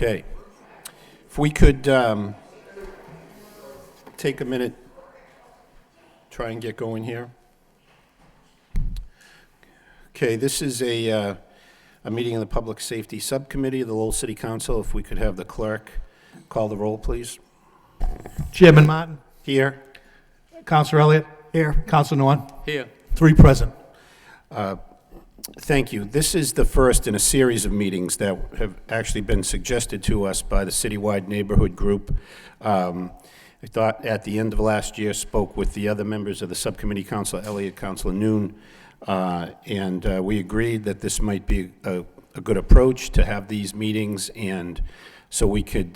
Okay. If we could take a minute, try and get going here. Okay, this is a meeting of the Public Safety Subcommittee of the Lowell City Council. If we could have the clerk call the roll, please. Chairman Martin. Here. Councilor Elliott. Here. Councilor Norton. Here. 3 present. Thank you. This is the first in a series of meetings that have actually been suggested to us by the Citywide Neighborhood Group. I thought at the end of last year, spoke with the other members of the subcommittee, Councilor Elliott, Councilor Noon, and we agreed that this might be a good approach to have these meetings, and so we could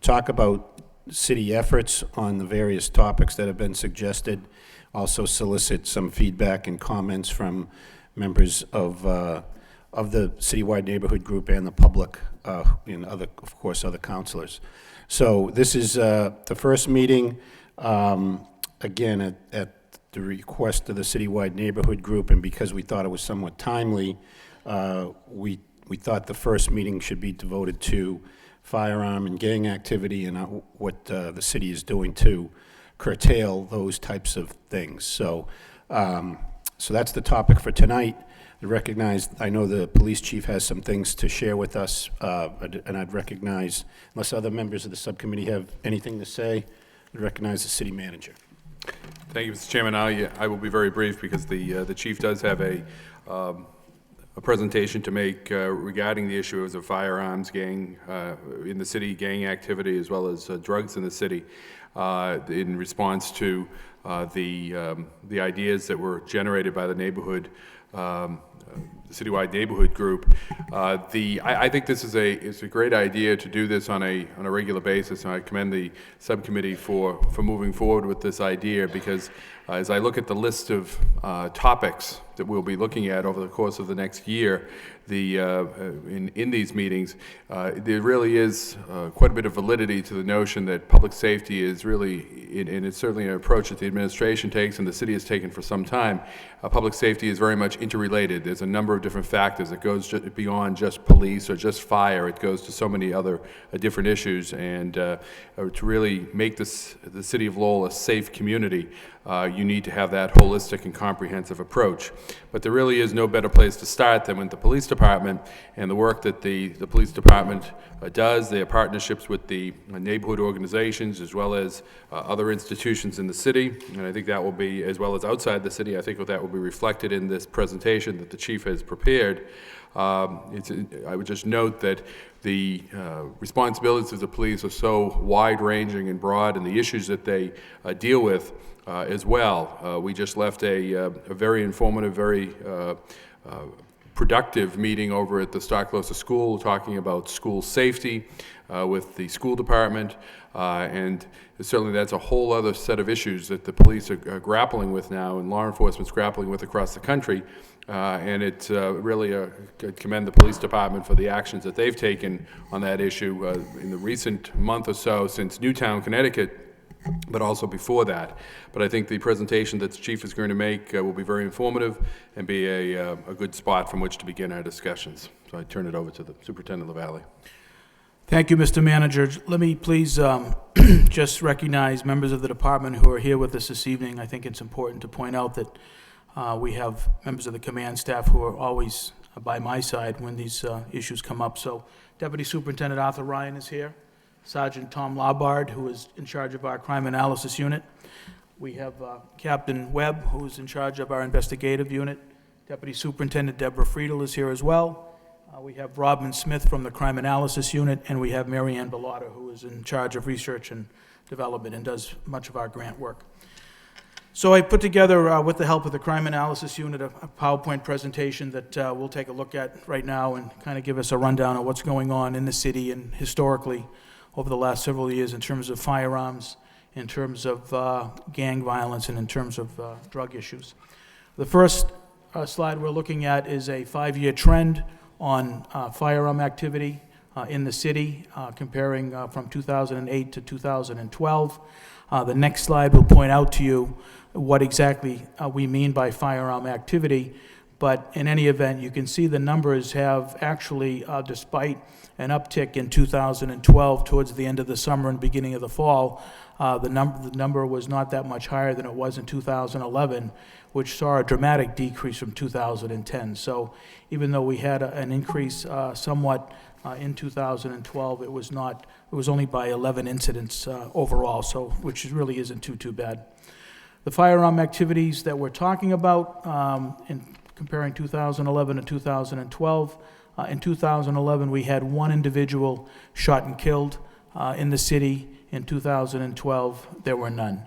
talk about city efforts on the various topics that have been suggested, also solicit some feedback and comments from members of the Citywide Neighborhood Group and the public, and other, of course, other councilors. So this is the first meeting, again, at the request of the Citywide Neighborhood Group, and because we thought it was somewhat timely, we thought the first meeting should be devoted to firearm and gang activity and what the city is doing to curtail those types of things. So that's the topic for tonight. I know the police chief has some things to share with us, and I'd recognize, unless other members of the subcommittee have anything to say, I'd recognize the city manager. Thank you, Mr. Chairman. I will be very brief because the chief does have a presentation to make regarding the issues of firearms, gang in the city, gang activity, as well as drugs in the city, in response to the ideas that were generated by the neighborhood, Citywide Neighborhood Group. I think this is a great idea to do this on a regular basis, and I commend the subcommittee for moving forward with this idea, because as I look at the list of topics that we'll be looking at over the course of the next year, in these meetings, there really is quite a bit of validity to the notion that public safety is really, and it's certainly an approach that the administration takes and the city has taken for some time. Public safety is very much interrelated. There's a number of different factors that goes beyond just police or just fire. It goes to so many other different issues, and to really make the city of Lowell a safe community, you need to have that holistic and comprehensive approach. But there really is no better place to start than with the police department and the work that the police department does, their partnerships with the neighborhood organizations as well as other institutions in the city. And I think that will be, as well as outside the city, I think that will be reflected in this presentation that the chief has prepared. I would just note that the responsibilities of the police are so wide-ranging and broad, and the issues that they deal with as well. We just left a very informative, very productive meeting over at the Stocklosa School talking about school safety with the school department, and certainly that's a whole other set of issues that the police are grappling with now and law enforcement's grappling with across the country. And it's really commend the police department for the actions that they've taken on that issue in the recent month or so since Newtown, Connecticut, but also before that. But I think the presentation that the chief is going to make will be very informative and be a good spot from which to begin our discussions. So I turn it over to the Superintendent LaValle. Thank you, Mr. Manager. Let me please just recognize members of the department who are here with us this evening. I think it's important to point out that we have members of the command staff who are always by my side when these issues come up. So Deputy Superintendent Arthur Ryan is here. Sergeant Tom Labard, who is in charge of our crime analysis unit. We have Captain Webb, who is in charge of our investigative unit. Deputy Superintendent Deborah Friedel is here as well. We have Robin Smith from the crime analysis unit, and we have Mary Ann Bellotta, who is in charge of research and development and does much of our grant work. So I put together, with the help of the crime analysis unit, a PowerPoint presentation that we'll take a look at right now and kind of give us a rundown of what's going on in the city and historically over the last several years in terms of firearms, in terms of gang violence, and in terms of drug issues. The first slide we're looking at is a 5-year trend on firearm activity in the city, comparing from 2008 to 2012. The next slide will point out to you what exactly we mean by firearm activity, But in any event, you can see the numbers have actually, despite an uptick in 2012 towards the end of the summer and beginning of the fall, the number was not that much higher than it was in 2011, which saw a dramatic decrease from 2010. So even though we had an increase somewhat in 2012, it was only by 11 incidents overall, so which really isn't too bad. The firearm activities that we're talking about in comparing 2011 to 2012, in 2011 we had one individual shot and killed in the city. In 2012 there were none.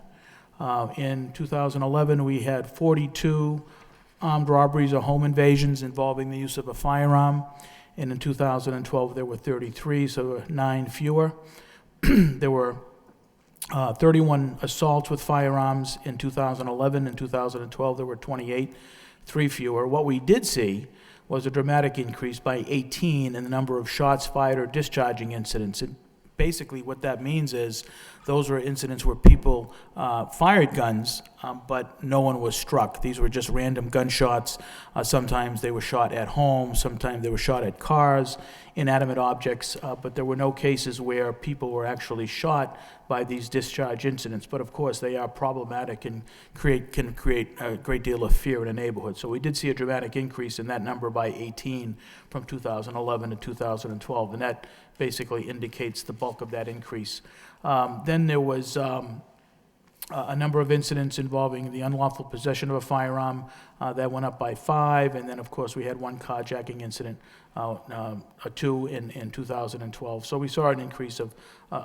In 2011 we had 42 armed robberies or home invasions involving the use of a firearm, and in 2012 there were 33, so 9 fewer. There were 31 assaults with firearms in 2011. In 2012 there were 28, 3 fewer. What we did see was a dramatic increase by 18 in the number of shots fired or discharging incidents. And basically what that means is those were incidents where people fired guns, but no one was struck. These were just random gunshots. Sometimes they were shot at home, sometimes they were shot at cars, inanimate objects, but there were no cases where people were actually shot by these discharge incidents. But of course, they are problematic and can create a great deal of fear in a neighborhood. So we did see a dramatic increase in that number by 18 from 2011 to 2012, and that basically indicates the bulk of that increase. Then there was a number of incidents involving the unlawful possession of a firearm that went up by 5, and then of course we had one carjacking incident, 2 in 2012. So we saw an increase of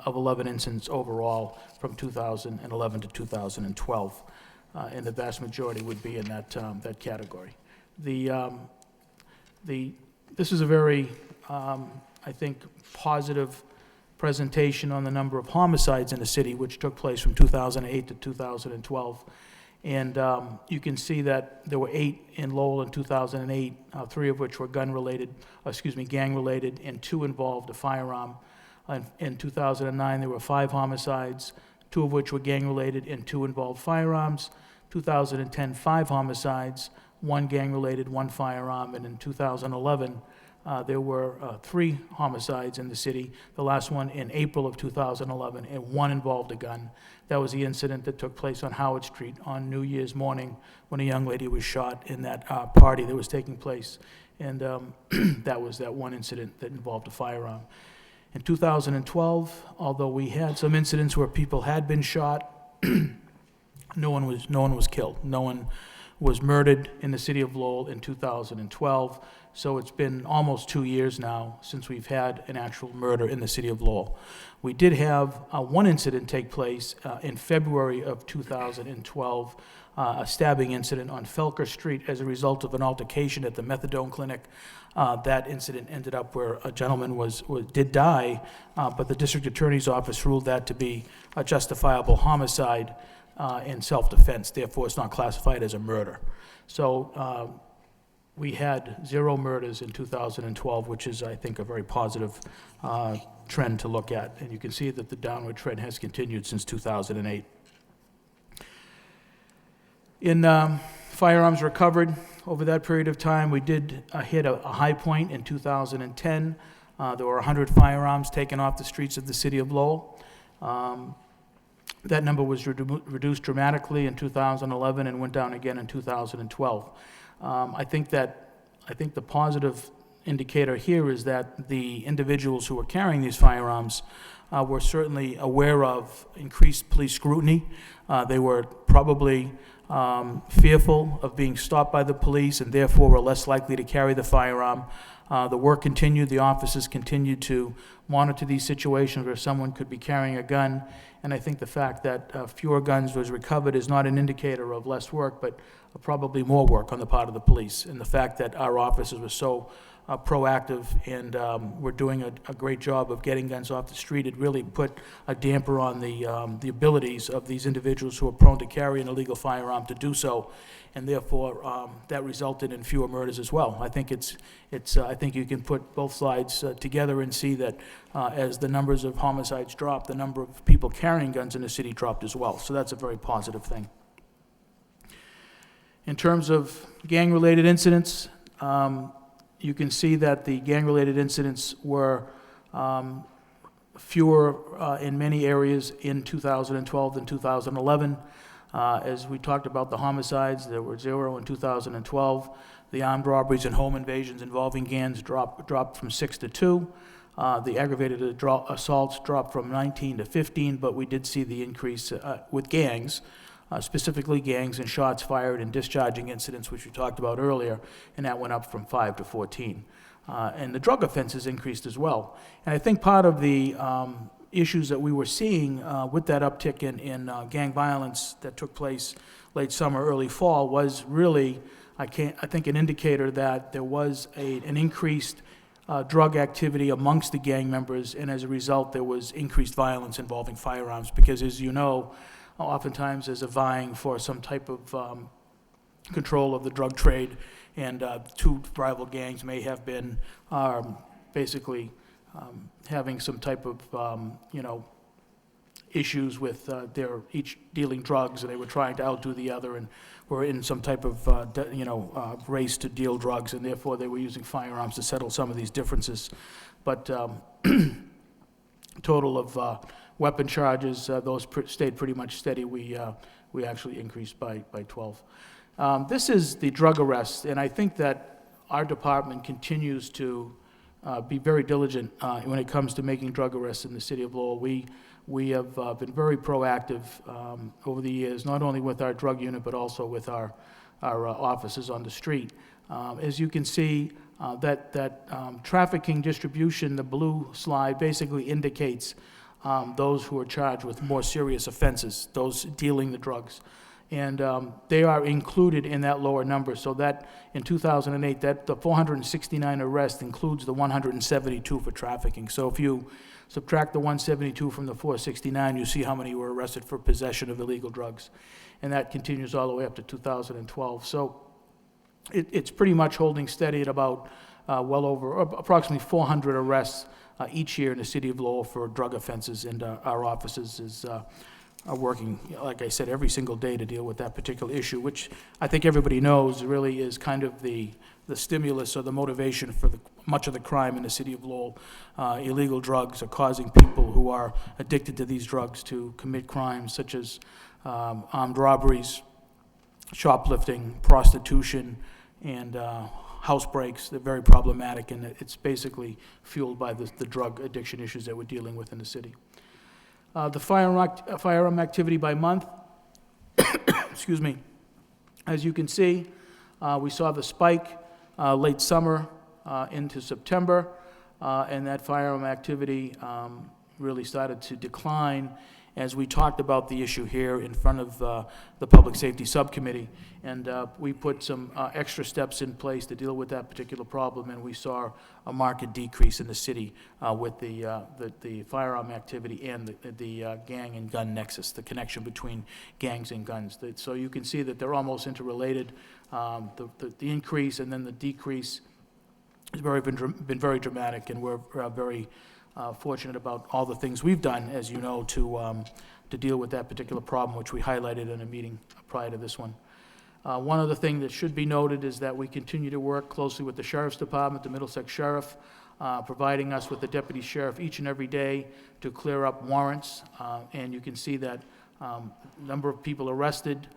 11 incidents overall from 2011 to 2012, and the vast majority would be in that category. This is a very, I think, positive presentation on the number of homicides in the city, which took place from 2008 to 2012. And you can see that there were 8 in Lowell in 2008, 3 of which were gang-related, and 2 involved a firearm. In 2009, there were 5 homicides, 2 of which were gang-related and 2 involved firearms. 2010, 5 homicides, 1 gang-related, 1 firearm, and in 2011, there were 3 homicides in the city, the last one in April of 2011, and 1 involved a gun. That was the incident that took place on Howard Street on New Year's morning when a young lady was shot in that party that was taking place. And that was that one incident that involved a firearm. In 2012, although we had some incidents where people had been shot, no one was killed. No one was murdered in the city of Lowell in 2012. So it's been almost 2 years now since we've had an actual murder in the city of Lowell. We did have one incident take place in February of 2012, a stabbing incident on Felker Street as a result of an altercation at the methadone clinic. That incident ended up where a gentleman did die, but the district attorney's office ruled that to be a justifiable homicide in self-defense. Therefore, it's not classified as a murder. So we had 0 murders in 2012, which is, I think, a very positive trend to look at. And you can see that the downward trend has continued since 2008. In firearms recovered over that period of time, we did hit a high point in 2010. There were 100 firearms taken off the streets of the city of Lowell. That number was reduced dramatically in 2011 and went down again in 2012. I think the positive indicator here is that the individuals who were carrying these firearms were certainly aware of increased police scrutiny. They were probably fearful of being stopped by the police and therefore were less likely to carry the firearm. The work continued. The officers continued to monitor these situations where someone could be carrying a gun. And I think the fact that fewer guns was recovered is not an indicator of less work, but probably more work on the part of the police. And the fact that our officers were so proactive and were doing a great job of getting guns off the street, it really put a damper on the abilities of these individuals who are prone to carry an illegal firearm to do so. And therefore, that resulted in fewer murders as well. I think I think you can put both sides together and see that as the numbers of homicides dropped, the number of people carrying guns in the city dropped as well. So that's a very positive thing. In terms of gang-related incidents, you can see that the gang-related incidents were fewer in many areas in 2012 than 2011. As we talked about the homicides, there were 0 in 2012. The armed robberies and home invasions involving gangs dropped from 6 to 2. The aggravated assaults dropped from 19 to 15, but we did see the increase with gangs, specifically gangs and shots fired and discharging incidents, which we talked about earlier, and that went up from 5 to 14. And the drug offenses increased as well. And I think part of the issues that we were seeing with that uptick in gang violence that took place late summer, early fall was really, I think, an indicator that there was an increased drug activity amongst the gang members, and as a result, there was increased violence involving firearms, because as you know, oftentimes there's a vying for some type of control of the drug trade, and two rival gangs may have been basically having some type of, issues with their each dealing drugs, and they were trying to outdo the other, and were in some type of, race to deal drugs, and therefore they were using firearms to settle some of these differences. But total of weapon charges, those stayed pretty much steady. We actually increased by 12. This is the drug arrests, and I think that our department continues to be very diligent when it comes to making drug arrests in the city of Lowell. We have been very proactive over the years, not only with our drug unit, but also with our officers on the street. As you can see, that trafficking distribution, the blue slide, basically indicates those who are charged with more serious offenses, those dealing the drugs. And they are included in that lower number, so that in 2008, the 469 arrests includes the 172 for trafficking. So if you subtract the 172 from the 469, you see how many were arrested for possession of illegal drugs. And that continues all the way up to 2012. So it's pretty much holding steady at about well over, approximately 400 arrests each year in the city of Lowell for drug offenses, and our offices are working, like I said, every single day to deal with that particular issue, which I think everybody knows really is kind of the stimulus or the motivation for much of the crime in the city of Lowell. Illegal drugs are causing people who are addicted to these drugs to commit crimes such as armed robberies, shoplifting, prostitution, and house breaks. They're very problematic, and it's basically fueled by the drug addiction issues that we're dealing with in the city. The firearm activity by month, excuse me. As you can see, we saw the spike late summer into September, and that firearm activity really started to decline as we talked about the issue here in front of the Public Safety Subcommittee. And we put some extra steps in place to deal with that particular problem, and we saw a marked decrease in the city with the firearm activity and the gang and gun nexus, the connection between gangs and guns. So you can see that they're almost interrelated. The increase and then the decrease has been very dramatic, and we're very fortunate about all the things we've done, as you know, to deal with that particular problem, which we highlighted in a meeting prior to this one. One other thing that should be noted is that we continue to work closely with the Sheriff's Department, the Middlesex Sheriff, providing us with the Deputy Sheriff each and every day to clear up warrants. And you can see that number of people arrested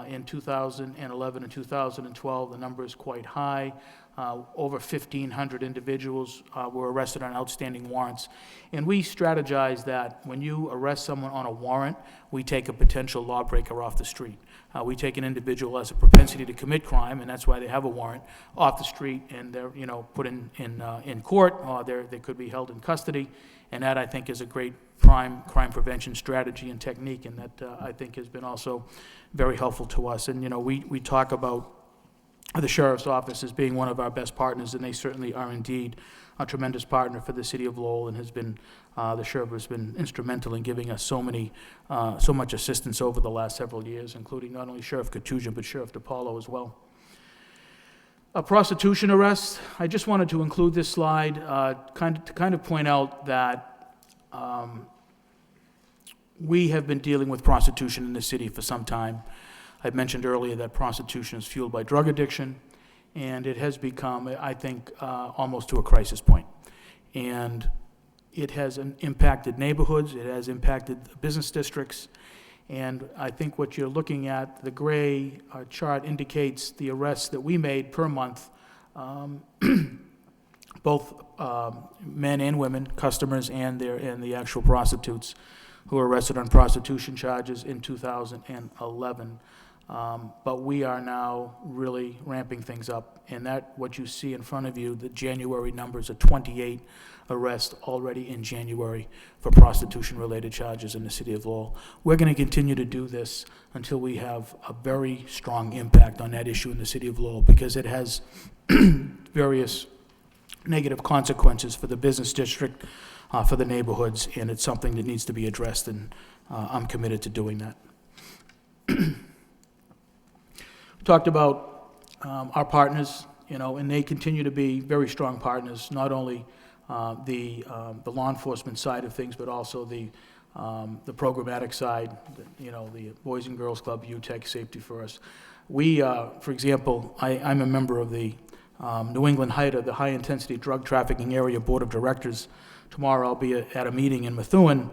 in 2011 and 2012, the number is quite high. Over 1,500 individuals were arrested on outstanding warrants. And we strategize that when you arrest someone on a warrant, we take a potential lawbreaker off the street. We take an individual who has a propensity to commit crime, and that's why they have a warrant, off the street, and they're put in court, or they could be held in custody. And that, I think, is a great crime prevention strategy and technique, and that I think has been also very helpful to us. And we talk about the Sheriff's Office as being one of our best partners, and they certainly are indeed a tremendous partner for the city of Lowell, and has been the Sheriff has been instrumental in giving us so much assistance over the last several years, including not only Sheriff Katujan, but Sheriff DePaulo as well. Prostitution arrests. I just wanted to include this slide to kind of point out that we have been dealing with prostitution in the city for some time. I mentioned earlier that prostitution is fueled by drug addiction, and it has become, I think, almost to a crisis point. And it has impacted neighborhoods, it has impacted business districts, and I think what you're looking at, the gray chart indicates the arrests that we made per month, both men and women, customers and the actual prostitutes who were arrested on prostitution charges in 2011. But we are now really ramping things up, and that, what you see in front of you, the January numbers are 28 arrests already in January for prostitution-related charges in the city of Lowell. We're going to continue to do this until we have a very strong impact on that issue in the city of Lowell, because it has various negative consequences for the business district, for the neighborhoods, and it's something that needs to be addressed, and I'm committed to doing that. Talked about our partners, and they continue to be very strong partners, not only the law enforcement side of things, but also the programmatic side, the Boys and Girls Club, UTEC, Safety First. We, for example, I'm a member of the New England HIDTA, the High Intensity Drug Trafficking Area Board of Directors. Tomorrow I'll be at a meeting in Methuen,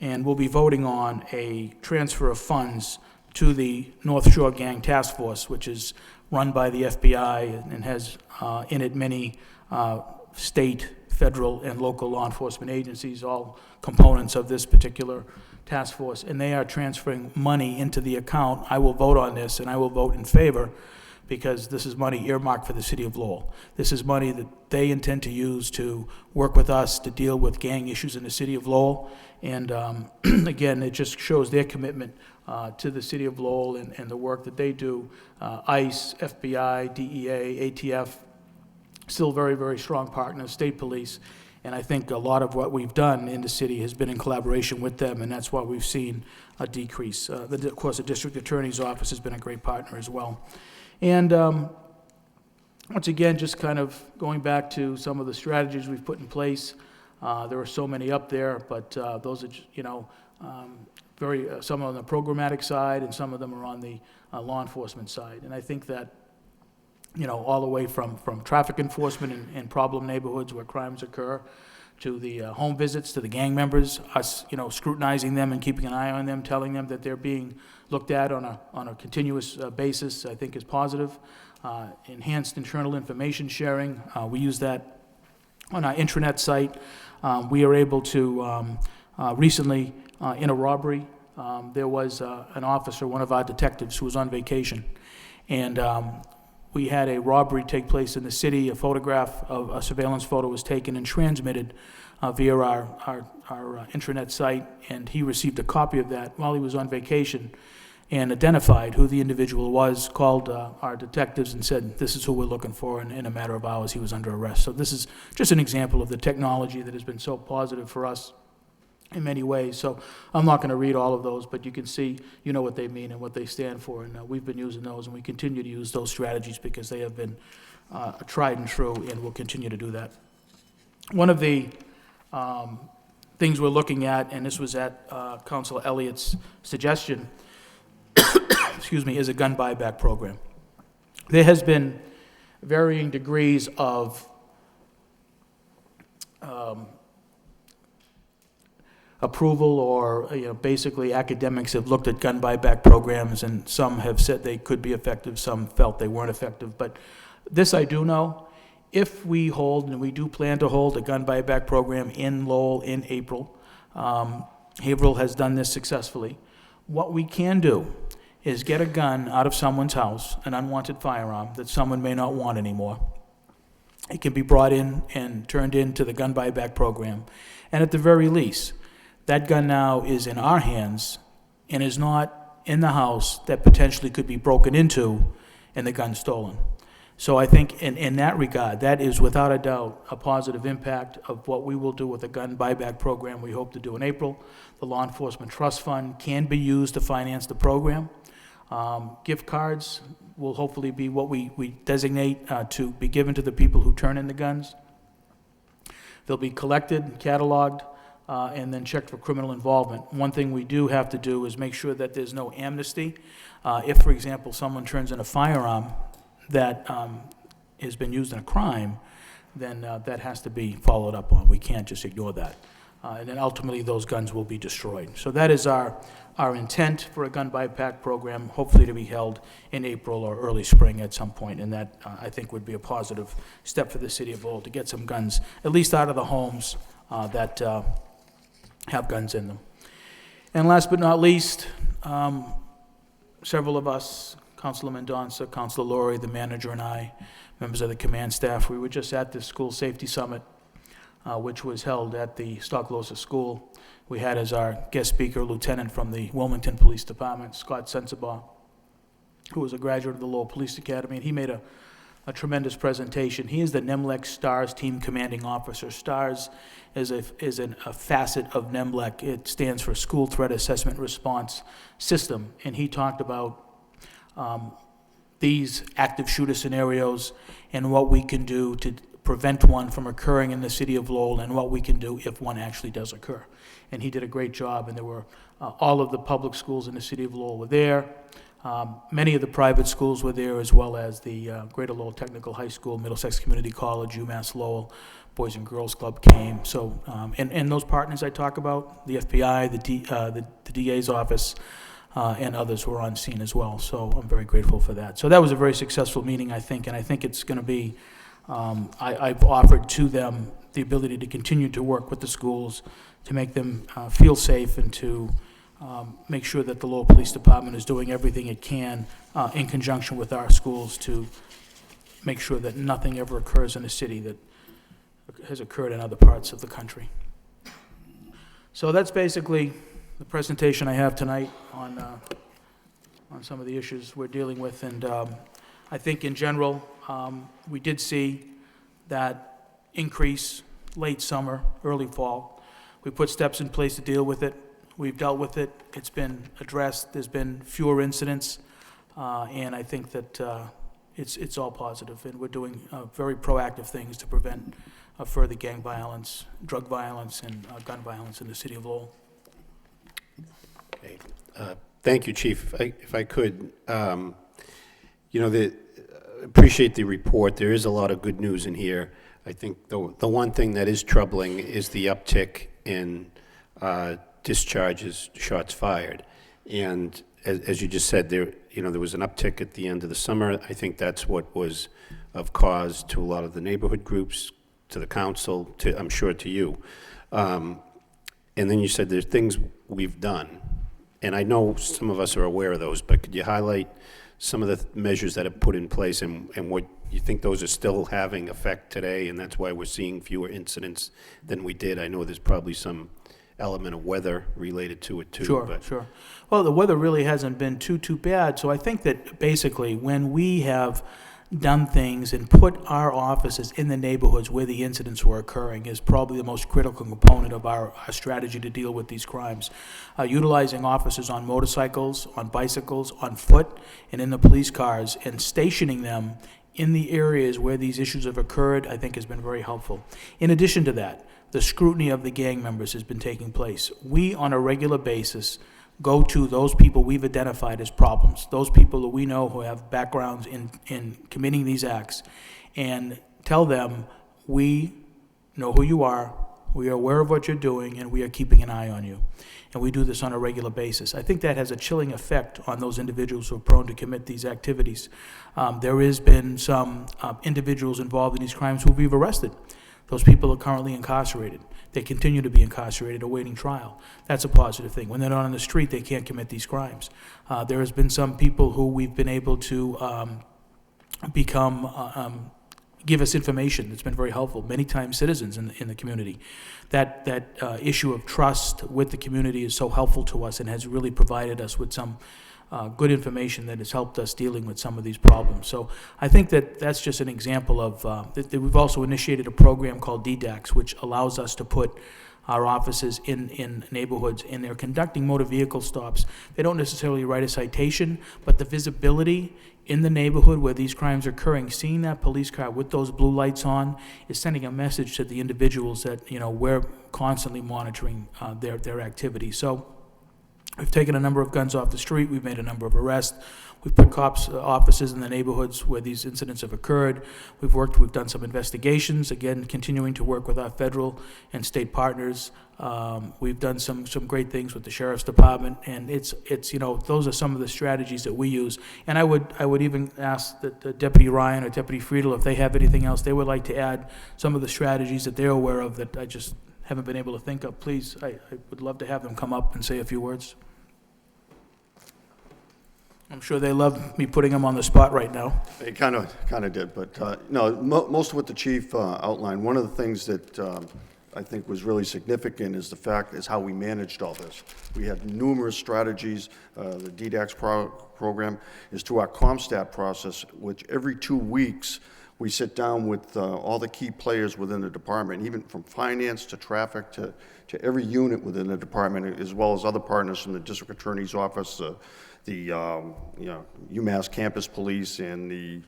and we'll be voting on a transfer of funds to the North Shore Gang Task Force, which is run by the FBI and has in it many state, federal, and local law enforcement agencies, all components of this particular task force, and they are transferring money into the account. I will vote on this, and I will vote in favor, because this is money earmarked for the city of Lowell. This is money that they intend to use to work with us to deal with gang issues in the city of Lowell. And again, it just shows their commitment to the city of Lowell and the work that they do. ICE, FBI, DEA, ATF, still very, very strong partners, state police. And I think a lot of what we've done in the city has been in collaboration with them, and that's why we've seen a decrease. Of course, the district attorney's office has been a great partner as well. And once again, just kind of going back to some of the strategies we've put in place. There are so many up there, but those are, some on the programmatic side, and some of them are on the law enforcement side. And I think that, all the way from traffic enforcement in problem neighborhoods where crimes occur, to the home visits to the gang members, us, scrutinizing them and keeping an eye on them, telling them that they're being looked at on a continuous basis, I think is positive. Enhanced internal information sharing, we use that on our intranet site. We are able to, recently, in a robbery, there was an officer, one of our detectives, who was on vacation, and we had a robbery take place in the city. A photograph of a surveillance photo was taken and transmitted via our intranet site, and he received a copy of that while he was on vacation and identified who the individual was, called our detectives and said, this is who we're looking for, and in a matter of hours he was under arrest. So this is just an example of the technology that has been so positive for us in many ways. So I'm not going to read all of those, but you can see, what they mean and what they stand for, and we've been using those, and we continue to use those strategies because they have been tried and true, and we'll continue to do that. One of the things we're looking at, and this was at Councilor Elliott's suggestion, excuse me, is a gun buyback program. There has been varying degrees of approval, or basically academics have looked at gun buyback programs, and some have said they could be effective, some felt they weren't effective. But this I do know, if we hold, and we do plan to hold, a gun buyback program in Lowell in April, Haverhill has done this successfully, what we can do is get a gun out of someone's house, an unwanted firearm that someone may not want anymore. It can be brought in and turned into the gun buyback program, and at the very least, that gun now is in our hands and is not in the house that potentially could be broken into and the gun stolen. So I think in that regard, that is without a doubt a positive impact of what we will do with the gun buyback program we hope to do in April. The Law Enforcement Trust Fund can be used to finance the program. Gift cards will hopefully be what we designate to be given to the people who turn in the guns. They'll be collected, cataloged, and then check for criminal involvement. One thing we do have to do is make sure that there's no amnesty. If, for example, someone turns in a firearm that has been used in a crime, then that has to be followed up on. We can't just ignore that. And then ultimately, those guns will be destroyed. So that is our intent for a gun buyback program, hopefully to be held in April or early spring at some point, and that, I think, would be a positive step for the city of Lowell to get some guns, at least out of the homes that have guns in them. And last but not least, several of us, Councilor Mendonça, Councilor Laurie, the manager, and I, members of the command staff, we were just at the School Safety Summit, which was held at the Stocklosa School. We had as our guest speaker a lieutenant from the Wilmington Police Department, Scott Sensabaugh, who was a graduate of the Lowell Police Academy, and he made a tremendous presentation. He is the NEMLEC STARS Team Commanding Officer. STARS is a facet of NEMLEC. It stands for School Threat Assessment Response System, and he talked about these active shooter scenarios and what we can do to prevent one from occurring in the city of Lowell, and what we can do if one actually does occur. And he did a great job, and there were all of the public schools in the city of Lowell were there. Many of the private schools were there, as well as the Greater Lowell Technical High School, Middlesex Community College, UMass Lowell, Boys and Girls Club came. So, and those partners I talk about, the FBI, the DA's office, and others were on scene as well. So I'm very grateful for that. So that was a very successful meeting, I think, and I think it's going to be, I've offered to them the ability to continue to work with the schools to make them feel safe, and to make sure that the Lowell Police Department is doing everything it can in conjunction with our schools to make sure that nothing ever occurs in a city that has occurred in other parts of the country. So that's basically the presentation I have tonight on some of the issues we're dealing with. And I think in general, we did see that increase late summer, early fall. We put steps in place to deal with it. We've dealt with it. It's been addressed. There's been fewer incidents, and I think that it's all positive, and we're doing very proactive things to prevent further gang violence, drug violence, and gun violence in the city of Lowell. Okay. Thank you, Chief. If I could, appreciate the report. There is a lot of good news in here. I think the one thing that is troubling is the uptick in discharges, shots fired. And as you just said, there was an uptick at the end of the summer. I think that's what was of cause to a lot of the neighborhood groups, to the council, I'm sure to you. And then you said there's things we've done. And I know some of us are aware of those, but could you highlight some of the measures that have put in place, and what you think those are still having effect today, and that's why we're seeing fewer incidents than we did? I know there's probably some element of weather related to it too. Sure. Well, the weather really hasn't been too bad, so I think that basically when we have done things and put our offices in the neighborhoods where the incidents were occurring is probably the most critical component of our strategy to deal with these crimes. Utilizing officers on motorcycles, on bicycles, on foot, and in the police cars, and stationing them in the areas where these issues have occurred, I think has been very helpful. In addition to that, the scrutiny of the gang members has been taking place. We, on a regular basis, go to those people we've identified as problems, those people that we know who have backgrounds in committing these acts, and tell them, we know who you are, we are aware of what you're doing, and we are keeping an eye on you. And we do this on a regular basis. I think that has a chilling effect on those individuals who are prone to commit these activities. There has been some individuals involved in these crimes who we've arrested. Those people are currently incarcerated. They continue to be incarcerated awaiting trial. That's a positive thing. When they're not on the street, they can't commit these crimes. There has been some people who we've been able to give us information that's been very helpful, many times citizens in the community. That issue of trust with the community is so helpful to us and has really provided us with some good information that has helped us dealing with some of these problems. So I think that that's just an example of, that we've also initiated a program called DDAX, which allows us to put our officers in neighborhoods, and they're conducting motor vehicle stops. They don't necessarily write a citation, but the visibility in the neighborhood where these crimes are occurring, seeing that police car with those blue lights on is sending a message to the individuals that, we're constantly monitoring their activity. So we've taken a number of guns off the street. We've made a number of arrests. We've put cops, officers in the neighborhoods where these incidents have occurred. We've done some investigations, again, continuing to work with our federal and state partners. We've done some great things with the sheriff's department, and it's those are some of the strategies that we use. And I would even ask that Deputy Ryan or Deputy Friedel, if they have anything else they would like to add, some of the strategies that they're aware of that I just haven't been able to think of. Please, I would love to have them come up and say a few words. I'm sure they love me putting them on the spot right now. They kind of did, but no, most of what the chief outlined. One of the things that I think was really significant is how we managed all this. We had numerous strategies. The DDAX program is through our ComStat process, which every 2 weeks we sit down with all the key players within the department, even from finance to traffic to every unit within the department, as well as other partners from the district attorney's office, the UMass Campus Police, and the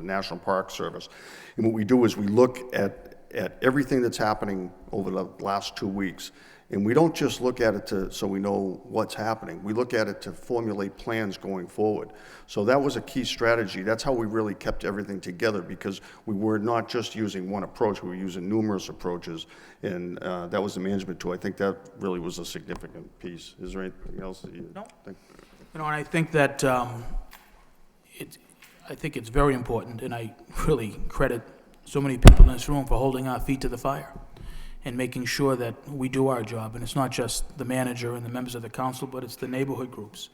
National Park Service. And what we do is we look at everything that's happening over the last 2 weeks, and we don't just look at it so we know what's happening. We look at it to formulate plans going forward. So that was a key strategy. That's how we really kept everything together, because we were not just using one approach, we were using numerous approaches, and that was the management tool. I think that really was a significant piece. Is there anything else that you think? And I think that I think it's very important, and I really credit so many people in this room for holding our feet to the fire and making sure that we do our job. And it's not just the manager and the members of the council, but it's the neighborhood groups.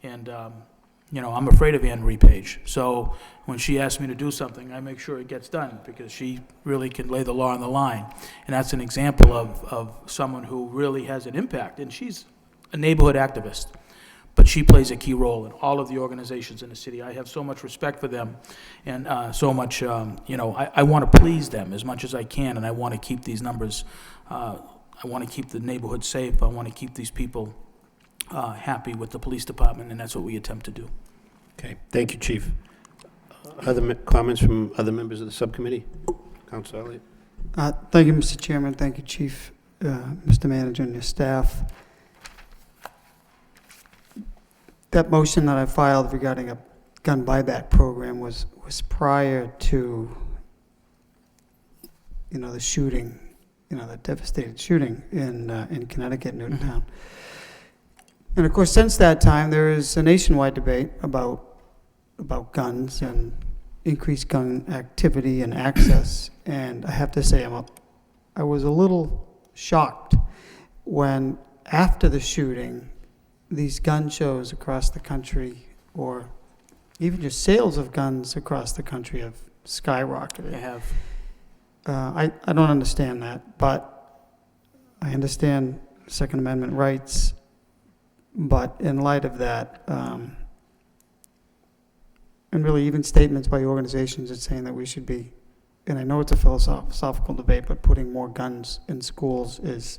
And, I'm afraid of Anne Marie Page. So when she asks me to do something, I make sure it gets done, because she really can lay the law on the line. And that's an example of someone who really has an impact. And she's a neighborhood activist, but she plays a key role in all of the organizations in the city. I have so much respect for them, and so much, I want to please them as much as I can, and I want to keep these numbers, I want to keep the neighborhood safe. I want to keep these people happy with the police department, and that's what we attempt to do. Okay, thank you, Chief. Other comments from other members of the subcommittee? Councilor Elliott? Thank you, Mr. Chairman. Thank you, Chief, Mr. Manager, and your staff. That motion that I filed regarding a gun buyback program was prior to, the shooting, the devastating shooting in Connecticut, Newtown. And of course, since that time, there is a nationwide debate about guns and increased gun activity and access. And I have to say, I was a little shocked when, after the shooting, these gun shows across the country, or even just sales of guns across the country, have skyrocketed. They have. I don't understand that, but I understand Second Amendment rights. But in light of that, and really even statements by organizations that saying that we should be, and I know it's a philosophical debate, but putting more guns in schools is,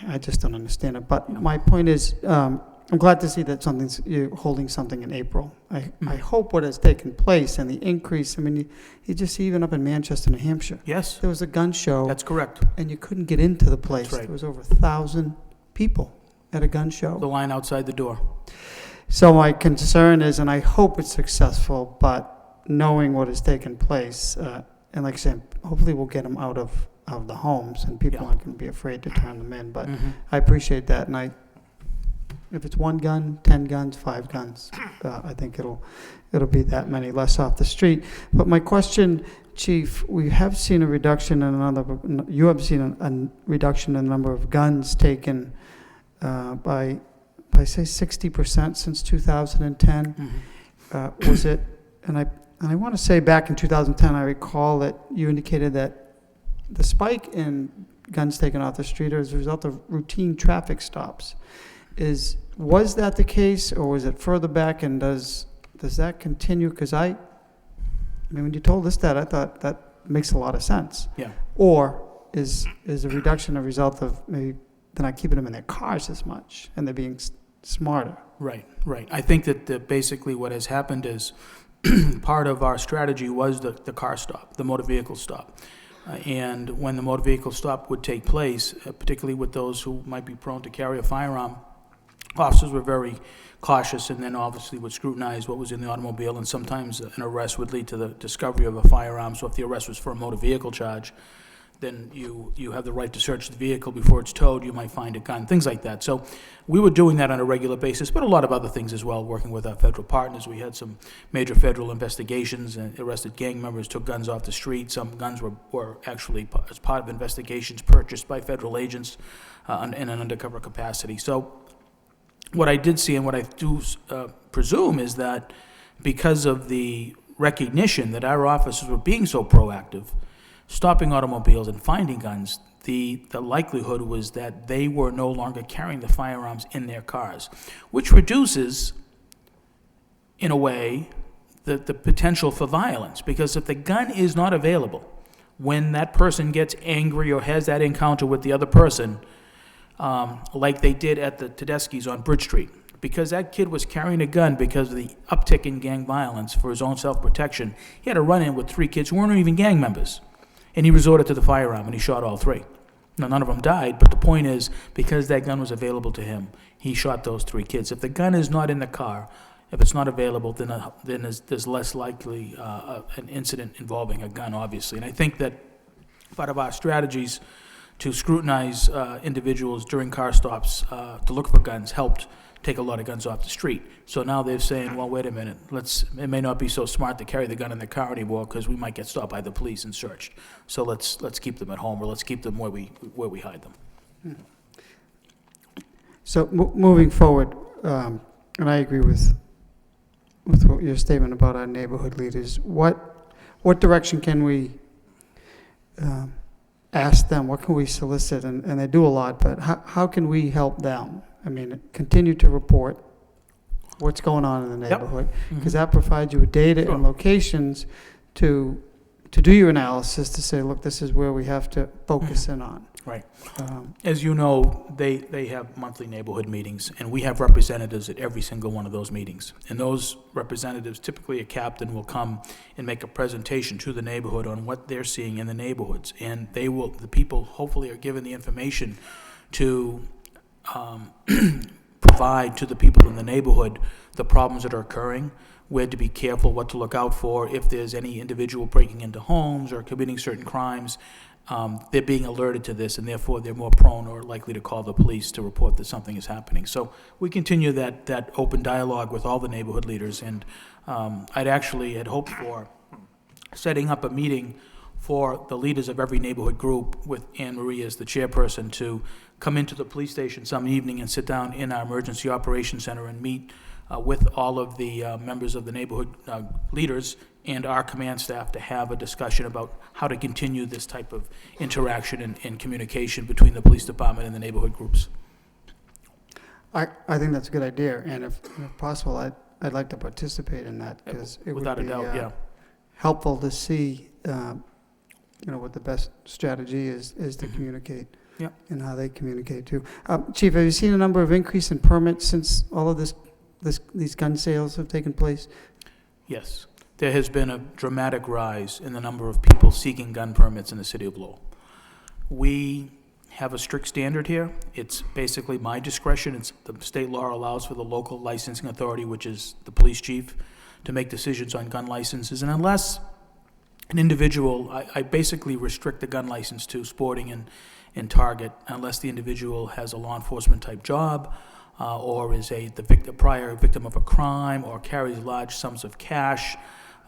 I just don't understand it. But my point is, I'm glad to see that you're holding something in April. I hope what has taken place and the increase, you just see even up in Manchester, New Hampshire. Yes. There was a gun show. That's correct. And you couldn't get into the place. That's right. There was over 1,000 people at a gun show. The line outside the door. So my concern is, and I hope it's successful, but knowing what has taken place, and like I said, hopefully we'll get them out of the homes, and people aren't going to be afraid to turn them in. But I appreciate that, and if it's 1 gun, 10 guns, 5 guns, I think it'll be that many less off the street. But my question, Chief, we have seen a reduction in you have seen a reduction in the number of guns taken by say 60% since 2010. Was it? And I want to say back in 2010, I recall that you indicated that the spike in guns taken off the street is a result of routine traffic stops. Was that the case, or was it further back? And does that continue? Because when you told us that, I thought that makes a lot of sense. Yeah. Or is a reduction a result of maybe they're not keeping them in their cars as much, and they're being smarter? Right, right. I think that basically what has happened is part of our strategy was the car stop, the motor vehicle stop. And when the motor vehicle stop would take place, particularly with those who might be prone to carry a firearm, officers were very cautious and then obviously would scrutinize what was in the automobile, and sometimes an arrest would lead to the discovery of a firearm. So if the arrest was for a motor vehicle charge, then you have the right to search the vehicle before it's towed. You might find a gun, things like that. So we were doing that on a regular basis, but a lot of other things as well, working with our federal partners. We had some major federal investigations and arrested gang members, took guns off the street. Some guns were actually, as part of investigations, purchased by federal agents in an undercover capacity. So what I did see and what I do presume is that because of the recognition that our officers were being so proactive, stopping automobiles and finding guns, the likelihood was that they were no longer carrying the firearms in their cars, which reduces, in a way, the potential for violence. Because if the gun is not available when that person gets angry or has that encounter with the other person, like they did at the Tedeschi's on Bridge Street, because that kid was carrying a gun because of the uptick in gang violence for his own self-protection, he had a run-in with 3 kids who weren't even gang members. And he resorted to the firearm, and he shot all 3. Now, none of them died, but the point is, because that gun was available to him, he shot those 3 kids. If the gun is not in the car, if it's not available, then there's less likely an incident involving a gun, obviously. And I think that part of our strategies to scrutinize individuals during car stops to look for guns helped take a lot of guns off the street. So now they're saying, well, wait a minute, it may not be so smart to carry the gun in the car anymore because we might get stopped by the police and searched. So let's keep them at home, or let's keep them where we hide them. So moving forward, and I agree with what your statement about our neighborhood leaders. What direction can we ask them? What can we solicit? And they do a lot, but how can we help them? I mean, continue to report what's going on in the neighborhood, because that provides you with data and locations to do your analysis, to say, look, this is where we have to focus in on. Right. As you know, they have monthly neighborhood meetings, and we have representatives at every single one of those meetings. And those representatives, typically a captain, will come and make a presentation to the neighborhood on what they're seeing in the neighborhoods. And the people hopefully are given the information to provide to the people in the neighborhood the problems that are occurring, where to be careful, what to look out for, if there's any individual breaking into homes or committing certain crimes. They're being alerted to this, and therefore they're more prone or likely to call the police to report that something is happening. So we continue that open dialogue with all the neighborhood leaders, and I'd actually had hoped for setting up a meeting for the leaders of every neighborhood group, with Anne Marie as the chairperson, to come into the police station some evening and sit down in our emergency operations center and meet with all of the members of the neighborhood leaders and our command staff to have a discussion about how to continue this type of interaction and communication between the police department and the neighborhood groups. I think that's a good idea, and if possible, I'd like to participate in that, because it would Without a be doubt, yeah. helpful to see what the best strategy is to communicate. Yeah. And how they communicate too. Chief, have you seen a number of increase in permits since all of these gun sales have taken place? Yes. There has been a dramatic rise in the number of people seeking gun permits in the city of Lowell. We have a strict standard here. It's basically my discretion. The state law allows for the local licensing authority, which is the police chief, to make decisions on gun licenses. And unless an individual, I basically restrict the gun license to sporting and target, unless the individual has a law enforcement type job, or is the prior victim of a crime, or carries large sums of cash,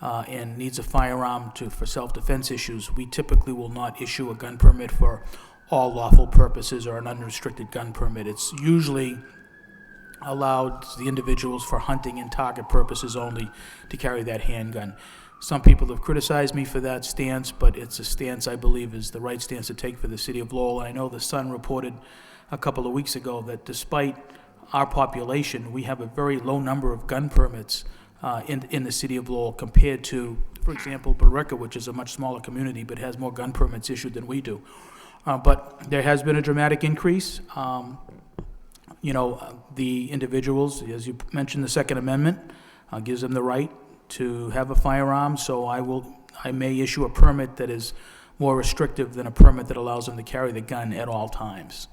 and needs a firearm for self-defense issues. We typically will not issue a gun permit for all lawful purposes or an unrestricted gun permit. It's usually allowed the individuals for hunting and target purposes only to carry that handgun. Some people have criticized me for that stance, but it's a stance I believe is the right stance to take for the city of Lowell. And I know the Sun reported a couple of weeks ago that despite our population, we have a very low number of gun permits in the city of Lowell compared to, for example, Billerica, which is a much smaller community but has more gun permits issued than we do. But there has been a dramatic increase. The individuals, as you mentioned, the Second Amendment gives them the right to have a firearm, so I may issue a permit that is more restrictive than a permit that allows them to carry the gun at all times.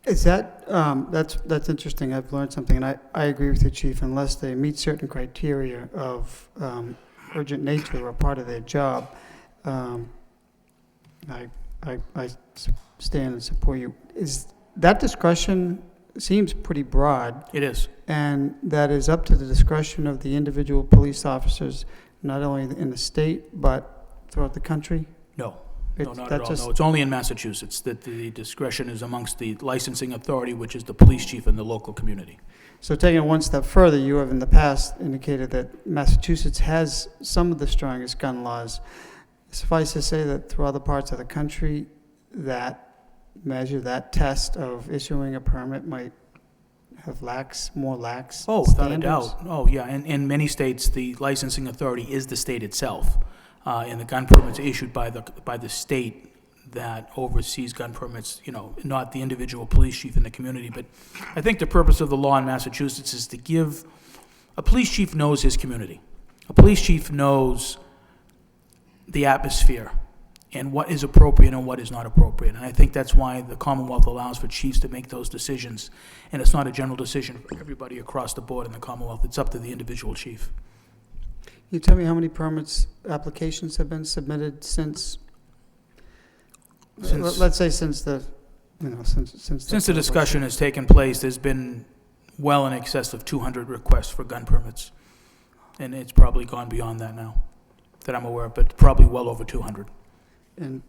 Is that, that's interesting. I've learned something, and I agree with you, Chief. Unless they meet certain criteria of urgent nature or part of their job, I stand and support you. Is that discretion seems pretty broad, It is. and that is up to the discretion of the individual police officers, not only in the state, but throughout the country? No, It's- not that at all. just- No, it's only in Massachusetts that the discretion is amongst the licensing authority, which is the police chief and the local community. So taking it one step further, you have in the past indicated that Massachusetts has some of the strongest gun laws. Suffice to say that through other parts of the country, that measure, that test of issuing a permit might have more lax Oh, without a standards? doubt. Oh, yeah, in many states, the licensing authority is the state itself, and the gun permits are issued by the state that oversees gun permits, not the individual police chief in the community. But I think the purpose of the law in Massachusetts is to give, a police chief knows his community. A police chief knows the atmosphere and what is appropriate and what is not appropriate. And I think that's why the Commonwealth allows for chiefs to make those decisions. And it's not a general decision for everybody across the board in the Commonwealth. It's up to the individual chief. Can you tell me how many applications have been submitted since let's say since the, Since the discussion has taken place, there's been well in excess of 200 requests for gun permits. And it's probably gone beyond that now, that I'm aware of, but probably well over 200. And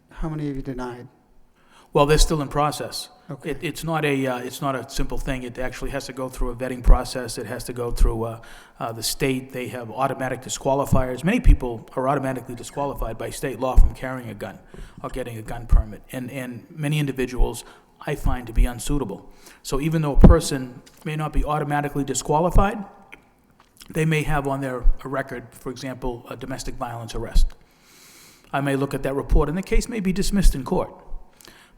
how many have you denied? Well, they're still in process. Okay. It's not a simple thing. It actually has to go through a vetting process. It has to go through the state. They have automatic disqualifiers. Many people are automatically disqualified by state law from carrying a gun or getting a gun permit. And many individuals I find to be unsuitable. So even though a person may not be automatically disqualified, they may have on their record, for example, a domestic violence arrest. I may look at that report, and the case may be dismissed in court.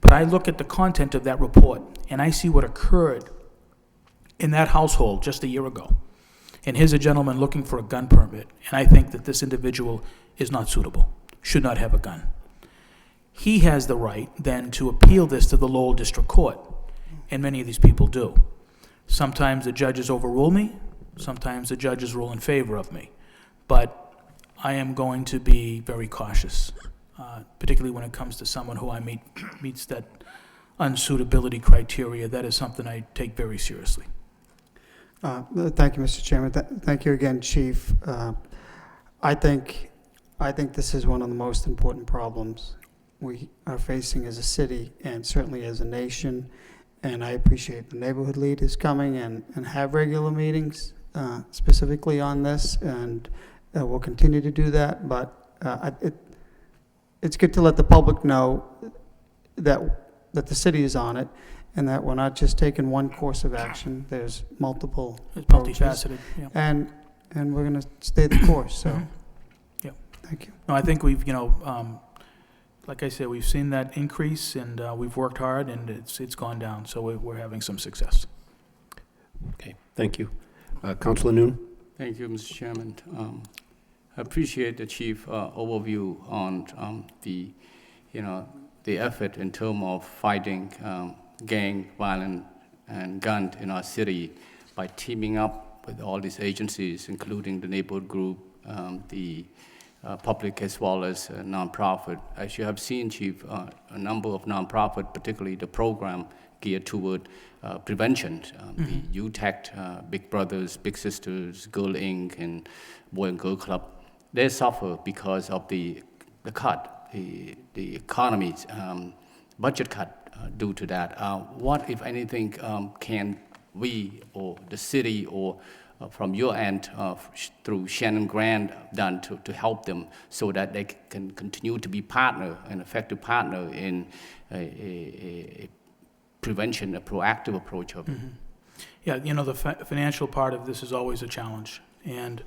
But I look at the content of that report, and I see what occurred in that household just a year ago. And here's a gentleman looking for a gun permit, and I think that this individual is not suitable, should not have a gun. He has the right then to appeal this to the Lowell District Court, and many of these people do. Sometimes the judges overrule me, sometimes the judges rule in favor of me. But I am going to be very cautious, particularly when it comes to someone who meets that unsuitability criteria. That is something I take very seriously. Thank you, Mr. Chairman. Thank you again, Chief. I think this is one of the most important problems we are facing as a city and certainly as a nation. And I appreciate the neighborhood leaders coming and have regular meetings specifically on this, and we'll continue to do that. But it's good to let the public know that the city is on it, and that we're not just taking one course of action. There's multiple It's approaches, multifaceted, yeah. and we're going to stay the course. So, Yeah. thank you. No, I think we've, like I said, we've seen that increase, and we've worked hard, and it's gone down. So we're having some success. Okay, thank you. Councilor Noon? Thank you, Mr. Chairman. I appreciate the chief overview on the effort in terms of fighting gang violence and gun in our city by teaming up with all these agencies, including the neighborhood group, the public as well as nonprofit. As you have seen, Chief, a number of nonprofit, particularly the program geared toward prevention, the UTACT, Big Brothers, Big Sisters, Girl Inc., and Boy and Girl Club, they suffer because of the cut, the economy's budget cut due to that. What, if anything, can we or the city or from your end through Shannon Grant done to help them so that they can continue to be an effective partner in a prevention, a proactive approach of it? Yeah, the financial part of this is always a challenge. And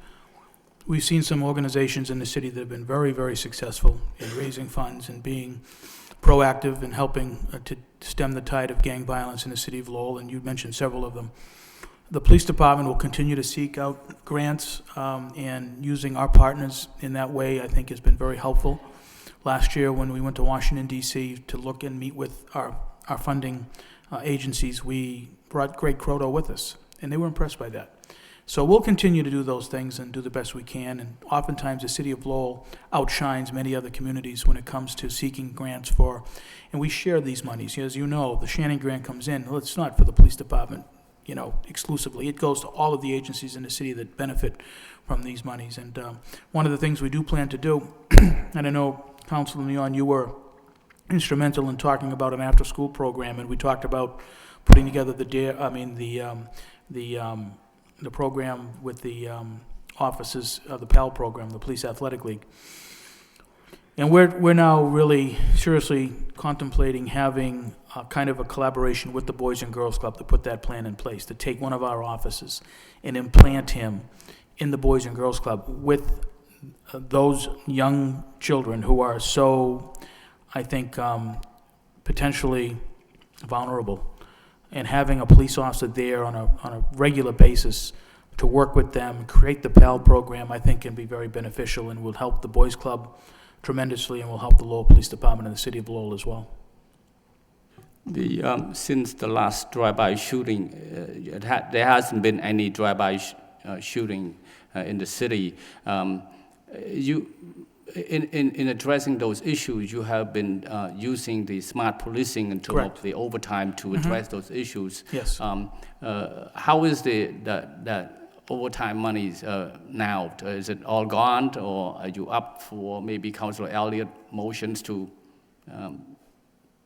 we've seen some organizations in the city that have been very, very successful in raising funds and being proactive in helping to stem the tide of gang violence in the city of Lowell, and you mentioned several of them. The police department will continue to seek out grants, and using our partners in that way, I think, has been very helpful. Last year, when we went to Washington, D.C. to look and meet with our funding agencies, we brought Greg Croto with us, and they were impressed by that. So we'll continue to do those things and do the best we can, and oftentimes the city of Lowell outshines many other communities when it comes to seeking grants for, and we share these monies. As you know, the Shannon grant comes in, well, it's not for the police department, exclusively. It goes to all of the agencies in the city that benefit from these monies. And one of the things we do plan to do, and I know, Councilor Leon, you were instrumental in talking about an after-school program, and we talked about putting together the program with the officers, the PAL program, the Police Athletic League. And we're now really seriously contemplating having kind of a collaboration with the Boys and Girls Club to put that plan in place, to take one of our officers and implant him in the Boys and Girls Club with those young children who are so, I think, potentially vulnerable. And having a police officer there on a regular basis to work with them, create the PAL program, I think can be very beneficial and will help the Boys Club tremendously and will help the Lowell Police Department and the city of Lowell as well. Since the last drive-by shooting, there hasn't been any drive-by shooting in the city. In addressing those issues, you have been using the smart policing in terms of the overtime to address those issues. Yes. How is that overtime monies now? Is it all gone, or are you up for maybe Councilor Elliott motions to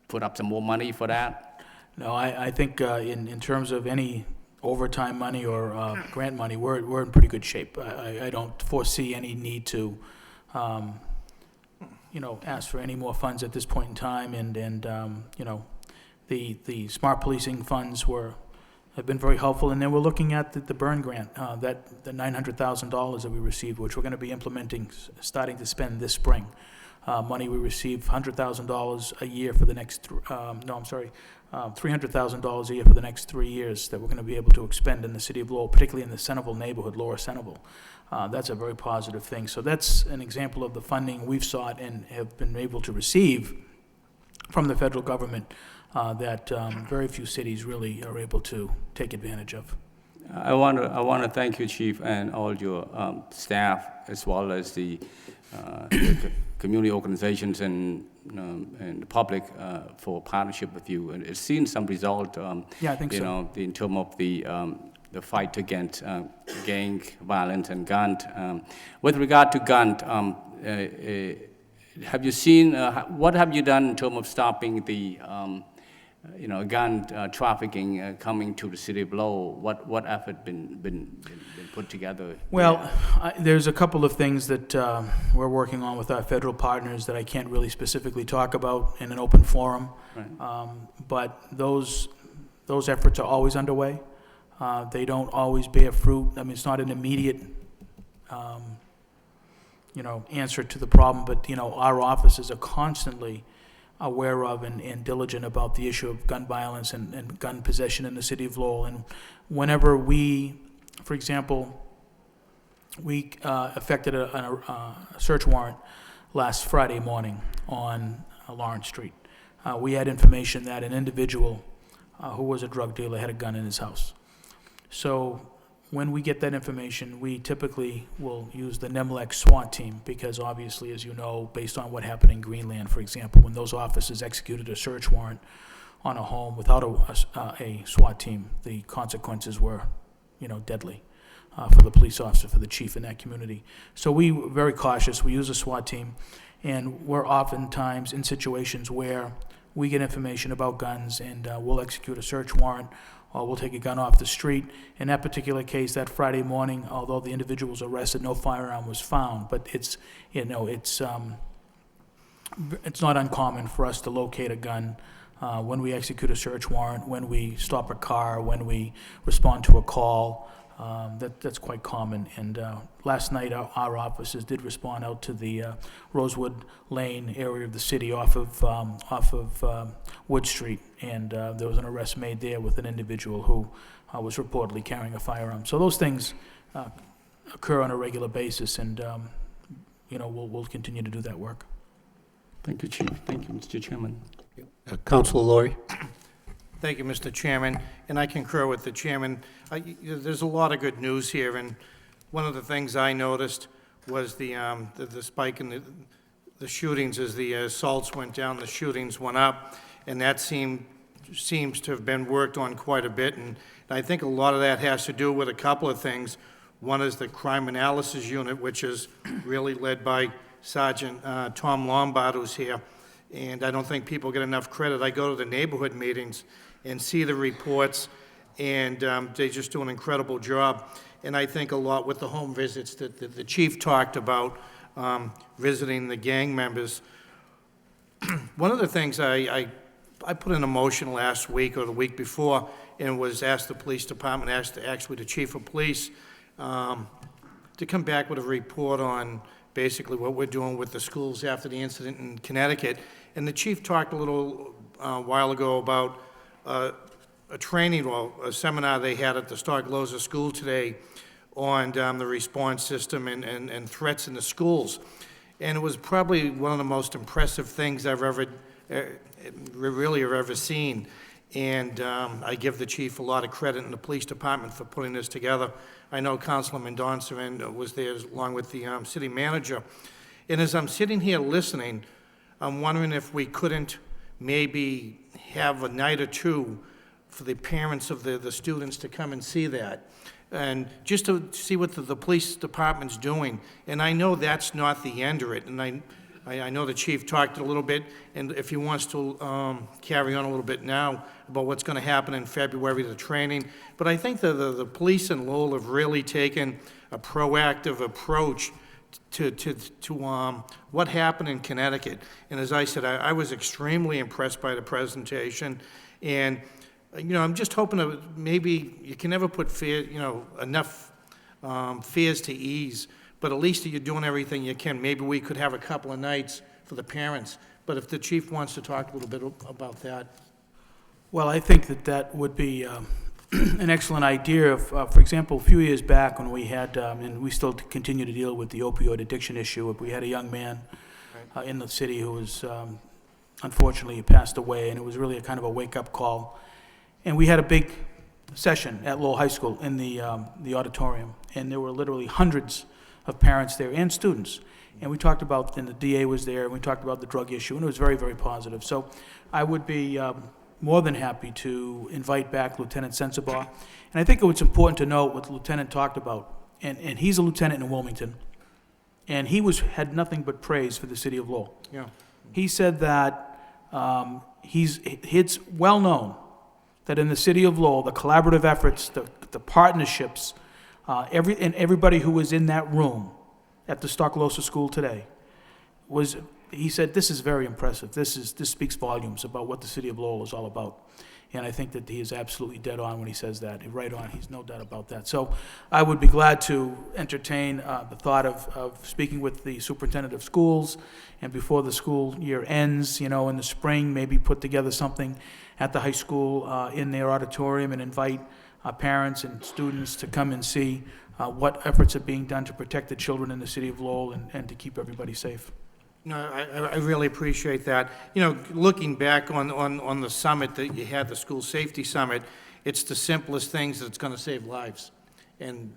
put up some more money for that? No, I think in terms of any overtime money or grant money, we're in pretty good shape. I don't foresee any need to ask for any more funds at this point in time, and the smart policing funds have been very helpful, and then we're looking at the burn grant, the $900,000 that we received, which we're going to be implementing, starting to spend this spring. Money we receive $100,000 a year for the next, $300,000 a year for the next 3 years that we're going to be able to expend in the city of Lowell, particularly in the Centerville neighborhood, Lower Centerville. That's a very positive thing. So that's an example of the funding we've sought and have been able to receive from the federal government that very few cities really are able to take advantage of. I want to thank you, Chief, and all your staff, as well as the community organizations and the public for partnership with you. And it's seen some result. Yeah, I think so. In terms of the fight against gang violence and gun. With regard to gun, have you seen what have you done in terms of stopping the gun trafficking coming to the city of Lowell? What effort been put together? Well, there's a couple of things that we're working on with our federal partners that I can't really specifically talk about in an open forum. Right. But those efforts are always underway. They don't always bear fruit. I mean, it's not an immediate answer to the problem, but our offices are constantly aware of and diligent about the issue of gun violence and gun possession in the city of Lowell. And whenever we, for example, we effected a search warrant last Friday morning on Lawrence Street. We had information that an individual who was a drug dealer had a gun in his house. So when we get that information, we typically will use the NEMLEC SWAT team because obviously, as you know, based on what happened in Greenland, for example, when those officers executed a search warrant on a home without a SWAT team, the consequences were, deadly for the police officer, for the chief in that community. So we were very cautious. We use a SWAT team, and we're oftentimes in situations where we get information about guns, and we'll execute a search warrant, or we'll take a gun off the street. In that particular case, that Friday morning, although the individual was arrested, no firearm was found. But it's not uncommon for us to locate a gun when we execute a search warrant, when we stop a car, when we respond to a call. That's quite common. And last night, our officers did respond out to the Rosewood Lane area of the city off of Wood Street, and there was an arrest made there with an individual who was reportedly carrying a firearm. So those things occur on a regular basis, and we'll continue to do that work. Thank you, Chief. Thank you, Mr. Chairman. Councilor Laurie? Thank you, Mr. Chairman, and I concur with the chairman. There's a lot of good news here, and one of the things I noticed was the spike in the shootings as the assaults went down, the shootings went up, and that seems to have been worked on quite a bit, and I think a lot of that has to do with a couple of things. One is the crime analysis unit, which is really led by Sergeant Tom Lombard, who's here, and I don't think people get enough credit. I go to the neighborhood meetings and see the reports, and they just do an incredible job. And I think a lot with the home visits that the chief talked about, visiting the gang members. One of the things I put in a motion last week or the week before, and was asked the police department, actually the chief of police, to come back with a report on basically what we're doing with the schools after the incident in Connecticut. And the chief talked a little while ago about a training, well, a seminar they had at the Stark-Loza School today on the response system and threats in the schools. And it was probably one of the most impressive things I've ever seen. And I give the chief a lot of credit and the police department for putting this together. I know Councilor Mendonça was there along with the city manager. And as I'm sitting here listening, I'm wondering if we couldn't maybe have a night or two for the parents of the students to come and see that, and just to see what the police department's doing. And I know that's not the end of it, and I know the chief talked a little bit, and if he wants to carry on a little bit now about what's going to happen in February, the training. But I think the police in Lowell have really taken a proactive approach to what happened in Connecticut. And as I said, I was extremely impressed by the presentation. And, I'm just hoping that maybe you can never put fear, enough fears to ease, but at least you're doing everything you can. Maybe we could have a couple of nights for the parents. But if the chief wants to talk a little bit about that. Well, I think that would be an excellent idea. For example, a few years back when we had, and we still continue to deal with the opioid addiction issue, we had a young man in the city who was, unfortunately, he passed away, and it was really a kind of a wake-up call. And we had a big session at Lowell High School in the auditorium, and there were literally hundreds of parents there and students. And we talked about, and the DA was there, and we talked about the drug issue, and it was very, very positive. So I would be more than happy to invite back Lieutenant Sensabaugh. And I think it was important to note what the lieutenant talked about. And he's a lieutenant in Wilmington, and he had nothing but praise for the city of Lowell. Yeah. He said that it's well known that in the city of Lowell, the collaborative efforts, the partnerships, everybody who was in that room at the Stark-Loza School today he said, this is very impressive. This speaks volumes about what the city of Lowell is all about. And I think that he is absolutely dead on when he says that. Right on. He's no doubt about that. So I would be glad to entertain the thought of speaking with the superintendent of schools, and before the school year ends, in the spring, maybe put together something at the high school in their auditorium and invite parents and students to come and see what efforts are being done to protect the children in the city of Lowell and to keep everybody safe. No, I really appreciate that. Looking back on the summit that you had, the school safety summit, it's the simplest things that's going to save lives. And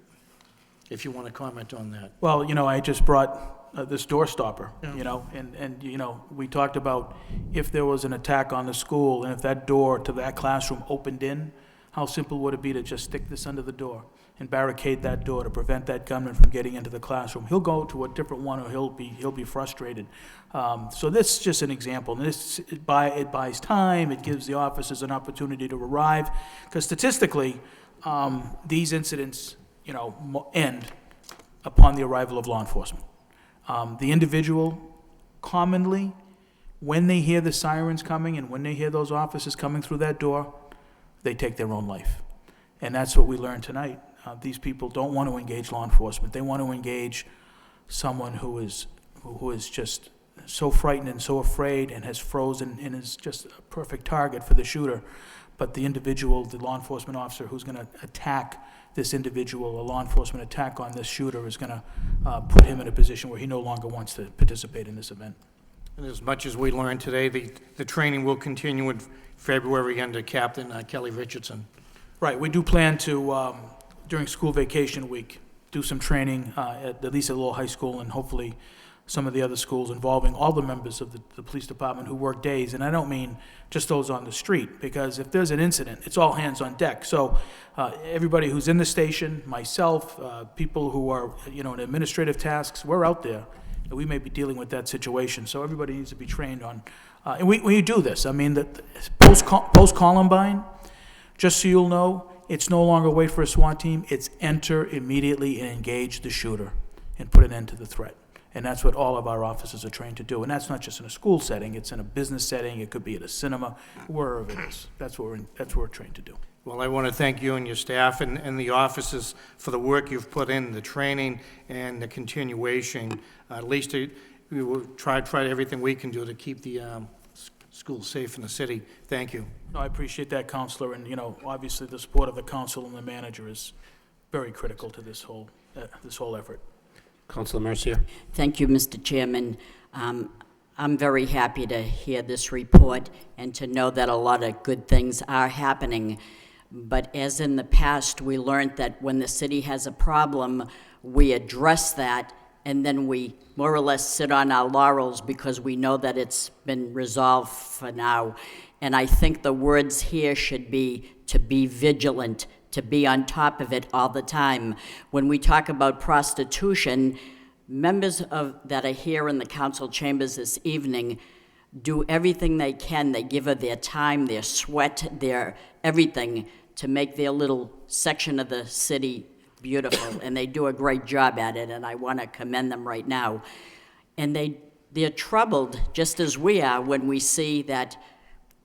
if you want to comment on that. Well, I just brought this door stopper, Yeah. and we talked about if there was an attack on the school and if that door to that classroom opened in, how simple would it be to just stick this under the door and barricade that door to prevent that gunman from getting into the classroom? He'll go to a different one, or he'll be frustrated. So this is just an example. It buys time. It gives the officers an opportunity to arrive, because statistically, these incidents, end upon the arrival of law enforcement. The individual, commonly, when they hear the sirens coming and when they hear those officers coming through that door, they take their own life. And that's what we learned tonight. These people don't want to engage law enforcement. They want to engage someone who is just so frightened and so afraid and has frozen and is just a perfect target for the shooter. But the individual, the law enforcement officer who's going to attack this individual, a law enforcement attack on this shooter, is going to put him in a position where he no longer wants to participate in this event. And as much as we learned today, the training will continue in February under Captain Kelly Richardson. Right, we do plan to, during school vacation week, do some training at least at Lowell High School and hopefully some of the other schools involving all the members of the police department who work days. And I don't mean just those on the street, because if there's an incident, it's all hands on deck. So everybody who's in the station, myself, people who are, in administrative tasks, we're out there. And we may be dealing with that situation. So everybody needs to be trained on, and we do this. I mean, the post-Columbine, just so you'll know, it's no longer wait for a SWAT team. It's enter immediately and engage the shooter and put an end to the threat. And that's what all of our officers are trained to do. And that's not just in a school setting. It's in a business setting. It could be at a cinema, wherever it is. That's what we're trained to do. Well, I want to thank you and your staff and the officers for the work you've put in, the training and the continuation. At least we will try everything we can do to keep the schools safe in the city. Thank you. No, I appreciate that, Counselor. And, obviously the support of the council and the manager is very critical to this whole effort. Councilor Mercier. Thank you, Mr. Chairman. I'm very happy to hear this report and to know that a lot of good things are happening. But as in the past, we learned that when the city has a problem, we address that, and then we more or less sit on our laurels because we know that it's been resolved for now. And I think the words here should be to be vigilant, to be on top of it all the time. When we talk about prostitution, members that are here in the council chambers this evening do everything they can. They give her their time, their sweat, their everything to make their little section of the city beautiful, and they do a great job at it, and I want to commend them right now. And they're troubled, just as we are, when we see that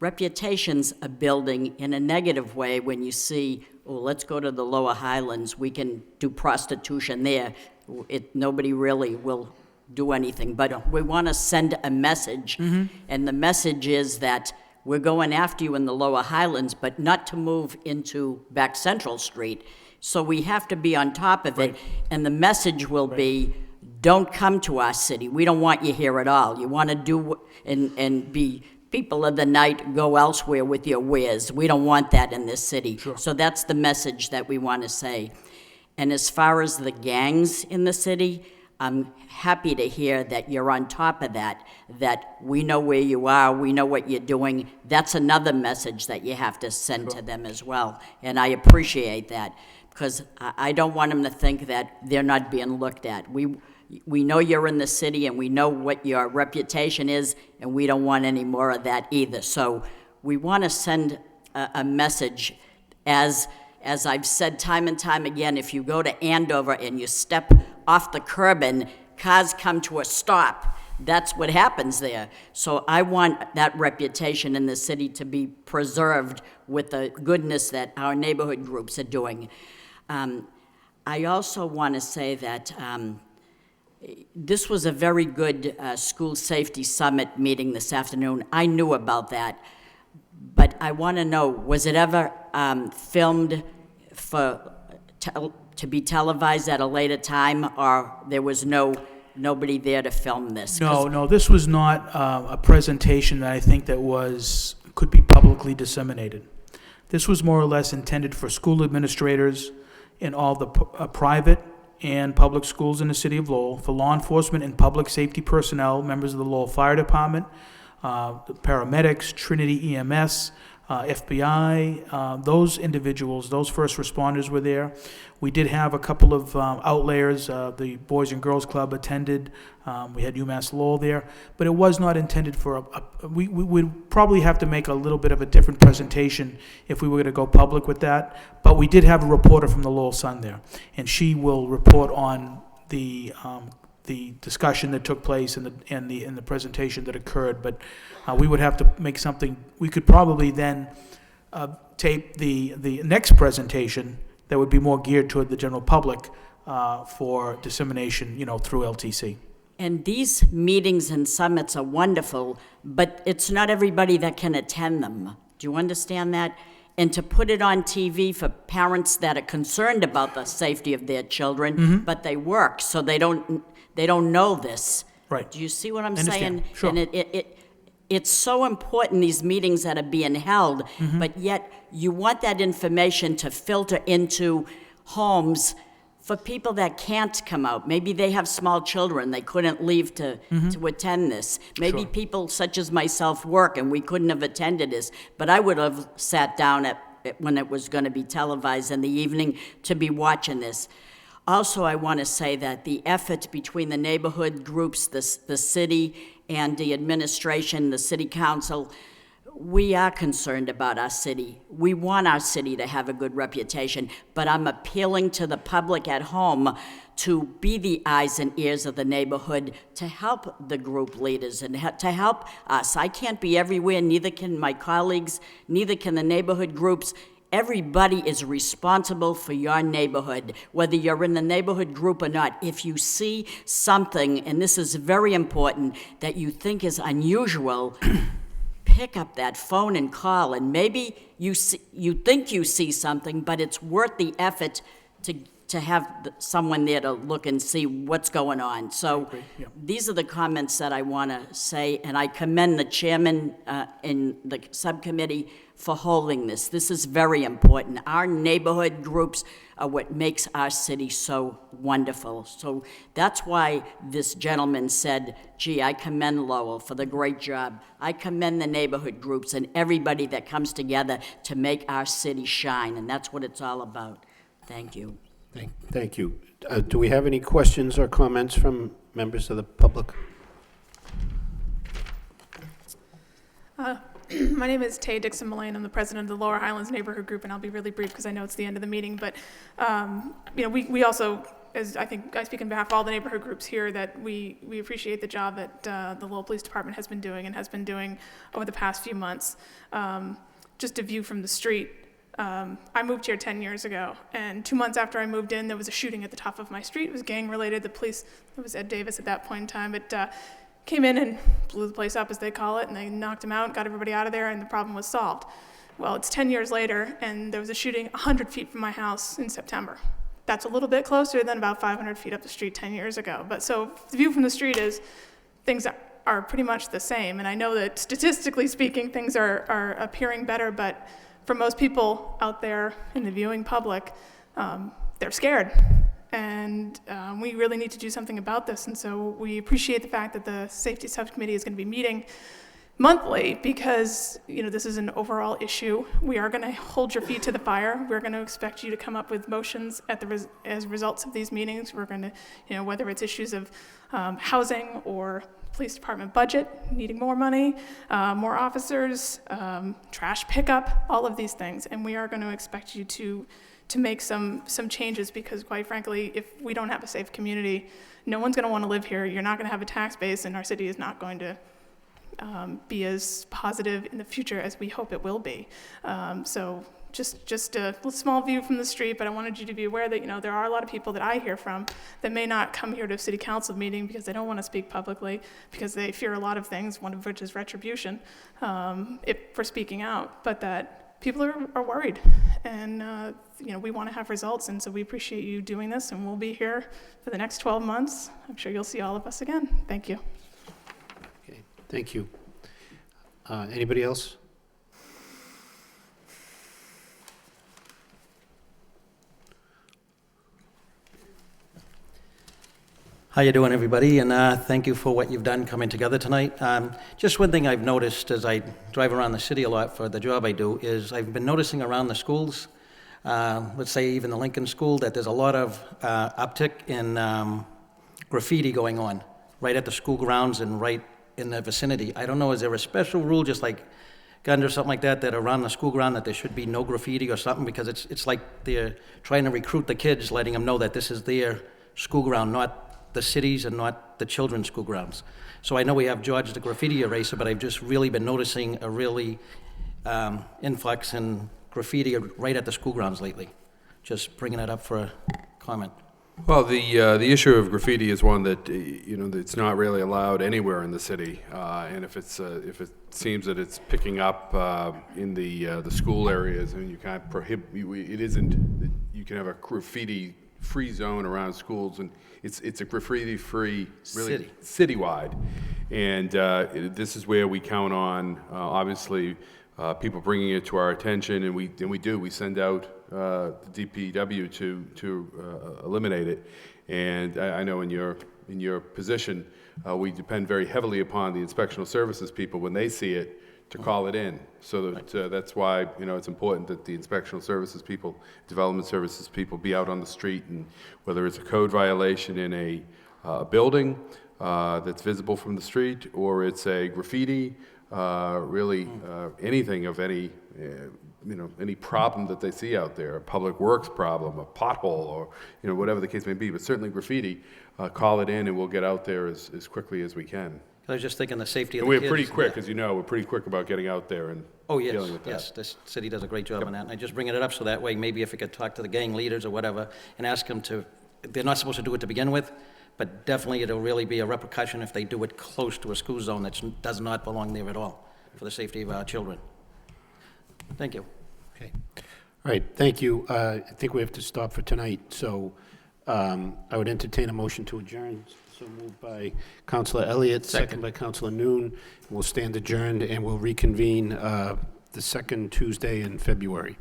reputations are building in a negative way. When you see, oh, let's go to the Lower Highlands, we can do prostitution there. Nobody really will do anything, but we want to send a message, and the message is that we're going after you in the Lower Highlands, but not to move into back Central Street. So we have to be on top of it, and the message will be, don't come to our city. We don't want you here at all. You want to do and be people of the night, go elsewhere with your wares. We don't want that in this city. Sure. So that's the message that we want to say. And as far as the gangs in the city, I'm happy to hear that you're on top of that we know where you are, we know what you're doing. That's another message that you have to send to them as well. And I appreciate that, because I don't want them to think that they're not being looked at. We know you're in the city, and we know what your reputation is, and we don't want any more of that either. So we want to send a message, as I've said time and time again. If you go to Andover and you step off the curb and cars come to a stop, that's what happens there. So I want that reputation in the city to be preserved with the goodness that our neighborhood groups are doing. I also want to say that this was a very good school safety summit meeting this afternoon. I knew about that, but I want to know, was it ever filmed to be televised at a later time, or there was nobody there to film this? No, this was not a presentation that I think that could be publicly disseminated. This was more or less intended for school administrators in all the private and public schools in the city of Lowell, for law enforcement and public safety personnel, members of the Lowell Fire Department, the paramedics, Trinity EMS, FBI, those individuals, those first responders were there. We did have a couple of outlayers. The Boys and Girls Club attended. We had UMass Lowell there, but it was not intended for we would probably have to make a little bit of a different presentation if we were going to go public with that. But we did have a reporter from the Lowell Sun there, and she will report on the discussion that took place and the presentation that occurred. But we would have to make something. We could probably then tape the next presentation that would be more geared toward the general public for dissemination, through LTC. And these meetings and summits are wonderful, but it's not everybody that can attend them. Do you understand that? And to put it on TV for parents that are concerned about the safety of their children, but they work, so they don't know this. Right. Do you see what I'm Understand. saying? Sure. And it's so important, these meetings that are being held, but yet you want that information to filter into homes for people that can't come out. Maybe they have small children, they couldn't leave to attend this. Maybe Sure. people such as myself work and we couldn't have attended this, but I would have sat down when it was going to be televised in the evening to be watching this. Also, I want to say that the effort between the neighborhood groups, the city, and the administration, the city council, we are concerned about our city. We want our city to have a good reputation, but I'm appealing to the public at home to be the eyes and ears of the neighborhood, to help the group leaders and to help us. I can't be everywhere, neither can my colleagues, neither can the neighborhood groups. Everybody is responsible for your neighborhood, whether you're in the neighborhood group or not. If you see something, and this is very important, that you think is unusual, pick up that phone and call, and maybe you think you see something, but it's worth the effort to have someone there to look and see what's going on. So these are the comments that I want to say, and I commend the chairman in the subcommittee for holding this. This is very important. Our neighborhood groups are what makes our city so wonderful. So that's why this gentleman said, gee, I commend Lowell for the great job. I commend the neighborhood groups and everybody that comes together to make our city shine, and that's what it's all about. Thank you. Thank you. Do we have any questions or comments from members of the public? My name is Tay Dixon-Mullane. I'm the president of the Lower Highlands Neighborhood Group, and I'll be really brief because I know it's the end of the meeting. But we also, as I think I speak on behalf of all the neighborhood groups here, that we appreciate the job that the Lowell Police Department has been doing over the past few months. Just a view from the street. I moved here 10 years ago, and 2 months after I moved in, there was a shooting at the top of my street. It was gang-related. The police, it was Ed Davis at that point in time, but came in and blew the place up, as they call it, and they knocked him out, got everybody out of there, and the problem was solved. Well, it's 10 years later, and there was a shooting 100 feet from my house in September. That's a little bit closer than about 500 feet up the street 10 years ago. But so the view from the street is things are pretty much the same, and I know that statistically speaking, things are appearing better, but for most people out there in the viewing public, they're scared. And we really need to do something about this. And so we appreciate the fact that the Safety Subcommittee is going to be meeting monthly because, this is an overall issue. We are going to hold your feet to the fire. We're going to expect you to come up with motions as results of these meetings. We're going to, whether it's issues of housing or police department budget, needing more money, more officers, trash pickup, all of these things. And we are going to expect you to make some changes because, quite frankly, if we don't have a safe community, no one's going to want to live here. You're not going to have a tax base, and our city is not going to be as positive in the future as we hope it will be. So just a small view from the street, but I wanted you to be aware that, there are a lot of people that I hear from that may not come here to a city council meeting because they don't want to speak publicly, because they fear a lot of things, one of which is retribution for speaking out, but that people are worried, and we want to have results, and so we appreciate you doing this, and we'll be here for the next 12 months. I'm sure you'll see all of us again. Thank you. Okay, thank you. Anybody else? How you doing, everybody? And thank you for what you've done coming together tonight. Just one thing I've noticed as I drive around the city a lot for the job I do is I've been noticing around the schools, let's say even the Lincoln School, that there's a lot of uptick in graffiti going on right at the school grounds and right in the vicinity. I don't know, is there a special rule, just like Gund or something like that around the school ground that there should be no graffiti or something? Because it's like they're trying to recruit the kids, letting them know that this is their school ground, not the cities and not the children's school grounds. So I know we have George the graffiti eraser, but I've just really been noticing a really influx in graffiti right at the school grounds lately. just bringing it up for a comment. Well, the issue of graffiti is one that, it's not really allowed anywhere in the city. And if it seems that it's picking up in the school areas, and you can't prohibit, it isn't, you can have a graffiti-free zone around schools, and it's a graffiti-free, really, citywide. And this is where we count on, obviously, people bringing it to our attention, and we send out the DPW to eliminate it. And I know in your position, we depend very heavily upon the inspectional services people when they see it to call it in. So that, that's why it's important that the inspectional services people, development services people, be out on the street, and whether it's a code violation in a building that's visible from the street, or it's a graffiti. Really, anything of any, any problem that they see out there, a public works problem, a pothole, or, whatever the case may be, but certainly graffiti, call it in, and we'll get out there as quickly as we can. I was just thinking the safety of And the we're kids. pretty quick, as you know, we're pretty quick about getting out there and dealing with that. Yes, this city does a great job on that, and I just bring it up so that way, maybe if we could talk to the gang leaders or whatever, and ask them to, they're not supposed to do it to begin with, but definitely it'll really be a repercussion if they do it close to a school zone that does not belong there at all, for the safety of our children. Thank you. Okay. All right, thank you. I think we have to stop for tonight, so I would entertain a motion to adjourn. So moved by Councilor Elliott, second by Councilor Noon. We'll stand adjourned, and we'll reconvene the second Tuesday in February.